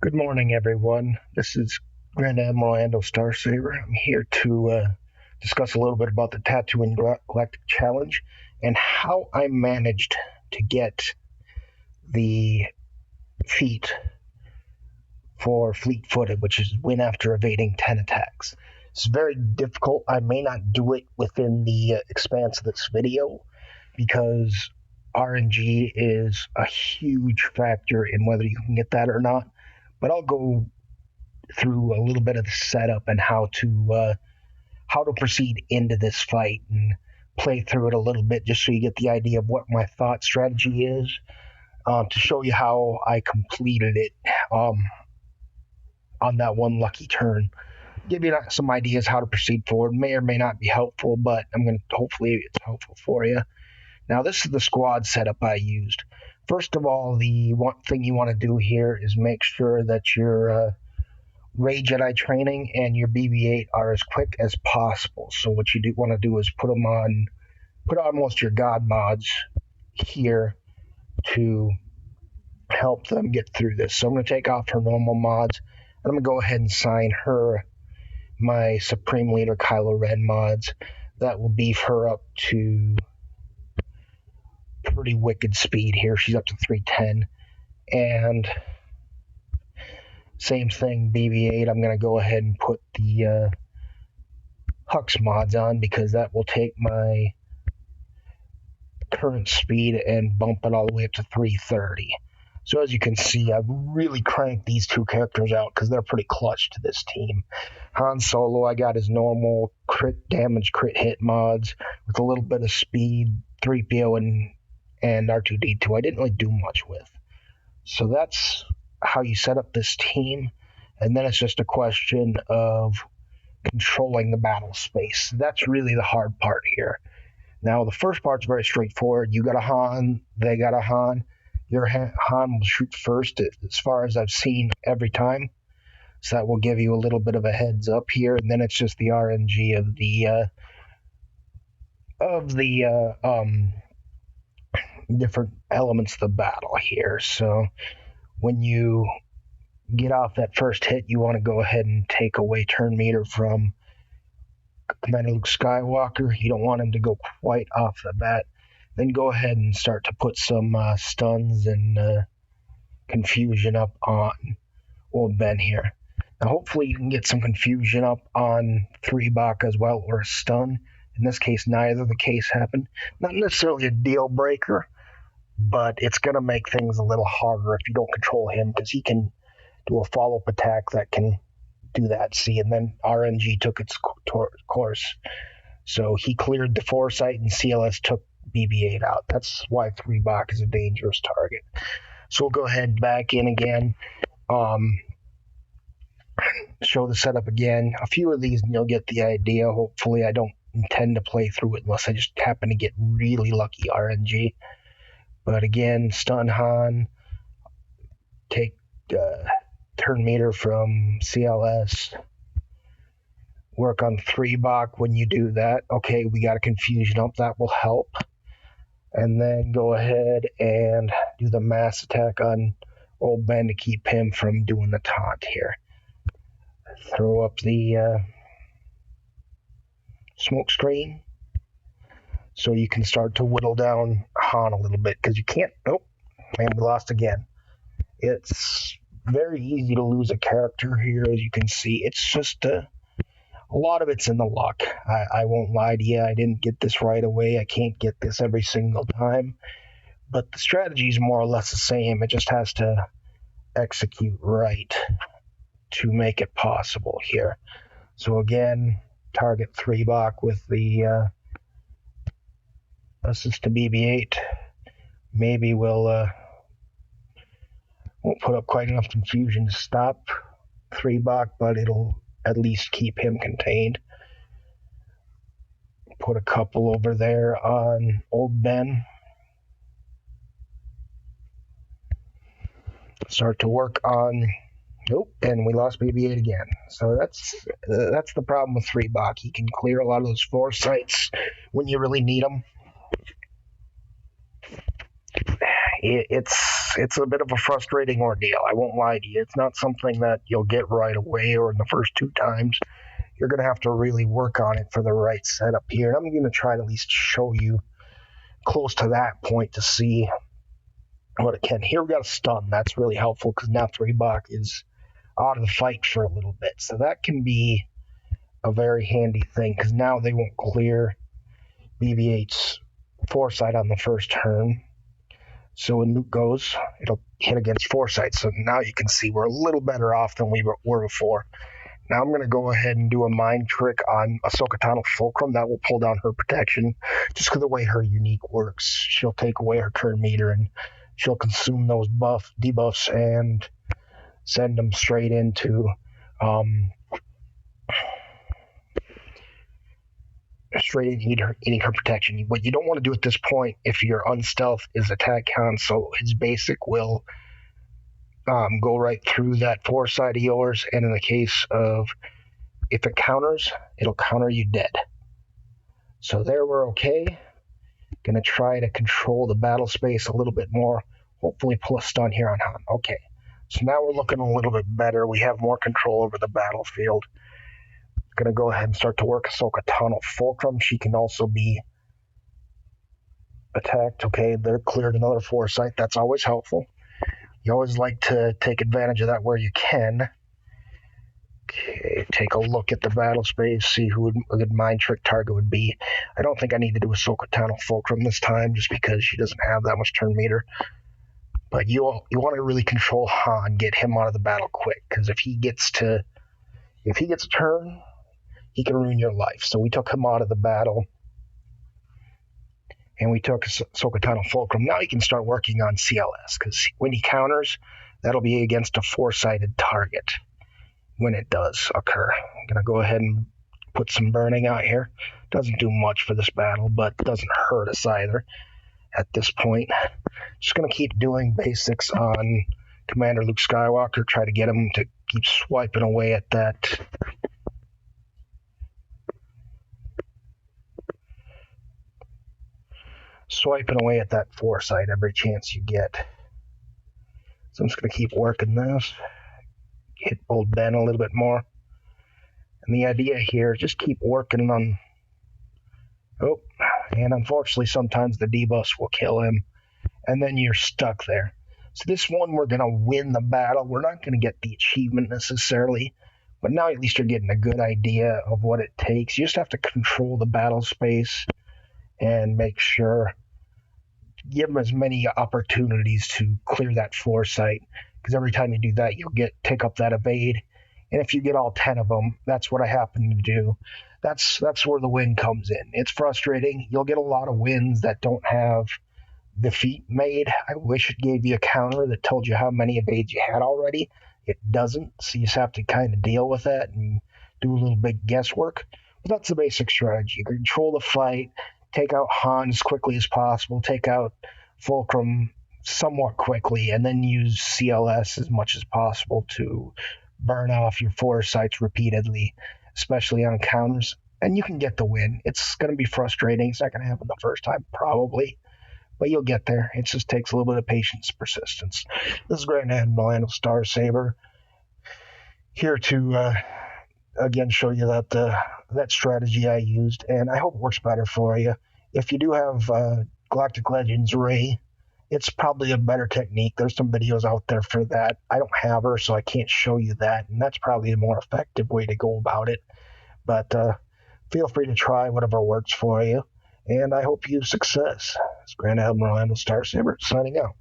Good morning, everyone. This is Grand Admiral Ando Starsaber. I'm here to discuss a little bit about the Tatooine Galactic Challenge and how I managed to get the feat for fleet-footed, which is win after evading 10 attacks. It's very difficult. I may not do it within the expanse of this video because RNG is a huge factor in whether you can get that or not. But I'll go through a little bit of the setup and how to proceed into this fight and play through it a little bit just so you get the idea of what my thought strategy is to show you how I completed it on that one lucky turn. Give you some ideas how to proceed forward. May or may not be helpful, but hopefully it's helpful for you. Now, this is the squad setup I used. First of all, the one thing you want to do here is make sure that your Ray Jedi training and your BB-8 are as quick as possible. So what you want to do is put on most your God mods here to help them get through this. So I'm going to take off her normal mods, and I'm going to go ahead and assign her my Supreme Leader Kylo Ren mods. That will beef her up to pretty wicked speed here. She's up to 310. And same thing, BB-8. I'm going to go ahead and put the Hux mods on because that will take my current speed and bump it all the way up to 330. So as you can see, I've really cranked these two characters out because they're pretty clutch to this team. Han Solo, I got his normal crit damage, crit hit mods with a little bit of speed. 3PO and R2-D2 I didn't really do much with. So that's how you set up this team, and then it's just a question of controlling the battle space. That's really the hard part here. Now, the first part's very straightforward. You got a Han, they got a Han. Your Han will shoot first, as far as I've seen every time. So that will give you a little bit of a heads up here, and then it's just the RNG of the different elements of the battle here. So when you get off that first hit, you want to go ahead and take away turn meter from Commander Luke Skywalker. You don't want him to go quite off the bat. Then go ahead and start to put some stuns and confusion up on old Ben here. Now hopefully you can get some confusion up on 3-Bach as well, or a stun. In this case, neither the case happened. Not necessarily a deal breaker, but it's going to make things a little harder if you don't control him, because he can do a follow-up attack that can do that. See, and then RNG took its course. So he cleared the Foresight, and CLS took BB-8 out. That's why 3-Bach is a dangerous target. So we'll go ahead back in again. Show the setup again. A few of these, and you'll get the idea. Hopefully, I don't intend to play through it unless I just happen to get really lucky RNG. But again, stun Han, take turn meter from CLS, work on 3-Bach when you do that. Okay, we got a confusion up, that will help. And then go ahead and do the mass attack on old Ben to keep him from doing the taunt here. Throw up the smoke screen so you can start to whittle down Han a little bit, because you can't. Oh, man, we lost again. It's very easy to lose a character here, as you can see. It's just a lot of it's in the luck. I won't lie to you. I didn't get this right away. I can't get this every single time. But the strategy is more or less the same. It just has to execute right to make it possible here. So again, target 3-Bach with the assist to BB-8. Maybe we'll won't put up quite enough confusion to stop 3-Bach, but it'll at least keep him contained. Put a couple over there on old Ben. Start to work on. Nope, and we lost BB-8 again. So that's the problem with 3-Bach. He can clear a lot of those foresights when you really need them. It's it's a bit of a frustrating ordeal. I won't lie to you. It's not something that you'll get right away or in the first 2 times. You're going to have to really work on it for the right setup here. And I'm going to try to at least show you close to that point to see what it can. Here we got a stun. That's really helpful because now 3-Buck is out of the fight for a little bit. So that can be a very handy thing because now they won't clear BB-8's foresight on the first turn. So when Luke goes, it'll hit against foresight. So now you can see we're a little better off than we were before. Now I'm going to go ahead and do a mind trick on Ahsoka Tano Fulcrum. That will pull down her protection just because of the way her unique works. She'll take away her turn meter and she'll consume those debuffs and send them straight into eating her protection. What you don't want to do at this point if your unstealth is attack con, so his basic will go right through that foresight of yours, and in the case of if it counters, it'll counter you dead. So there we're okay. Gonna try to control the battle space a little bit more. Hopefully pull a stun here on Han. Okay. So now we're looking a little bit better. We have more control over the battlefield. Gonna go ahead and start to work Ahsoka Tano Fulcrum. She can also be attacked. Okay, they're cleared another foresight. That's always helpful. You always like to take advantage of that where you can. Okay, take a look at the battle space, see who a good mind trick target would be. I don't think I need to do Ahsoka Tano Fulcrum this time just because she doesn't have that much turn meter. But you want to really control Han, get him out of the battle quick, because if he gets a turn, he can ruin your life. So we took him out of the battle. And we took Ahsoka Tano Fulcrum. Now he can start working on CLS, because when he counters, that'll be against a foresighted target when it does occur. I'm going to go ahead and put some burning out here. Doesn't do much for this battle, but doesn't hurt us either at this point. Just going to keep doing basics on Commander Luke Skywalker, try to get him to keep swiping away at that foresight every chance you get. So I'm just going to keep working this. Hit old Ben a little bit more. And the idea here is just keep working on... Oh, and unfortunately sometimes the debuffs will kill him. And then you're stuck there. So this one we're going to win the battle. We're not going to get the achievement necessarily. But now at least you're getting a good idea of what it takes. You just have to control the battle space and make sure, give them as many opportunities to clear that foresight, because every time you do that, you'll take up that evade, and if you get all 10 of them, that's what I happen to do. That's where the win comes in. It's frustrating. You'll get a lot of wins that don't have defeat made. I wish it gave you a counter that told you how many evades you had already. It doesn't, so you just have to kind of deal with that and do a little bit guesswork. But that's the basic strategy. You control the fight, take out Han as quickly as possible, take out Fulcrum somewhat quickly, and then use CLS as much as possible to burn off your foresights repeatedly, especially on counters, and you can get the win. It's going to be frustrating. It's not going to happen the first time, probably, but you'll get there. It just takes a little bit of patience, persistence. This is Grand Admiral Lando Starsaber, here to again show you that strategy I used, and I hope it works better for you. If you do have Galactic Legends Rey, it's probably a better technique. There's some videos out there for that. I don't have her, so I can't show you that, and that's probably a more effective way to go about it. But feel free to try whatever works for you, and I hope you have success. It's Grand Admiral Lando Starsaber signing out.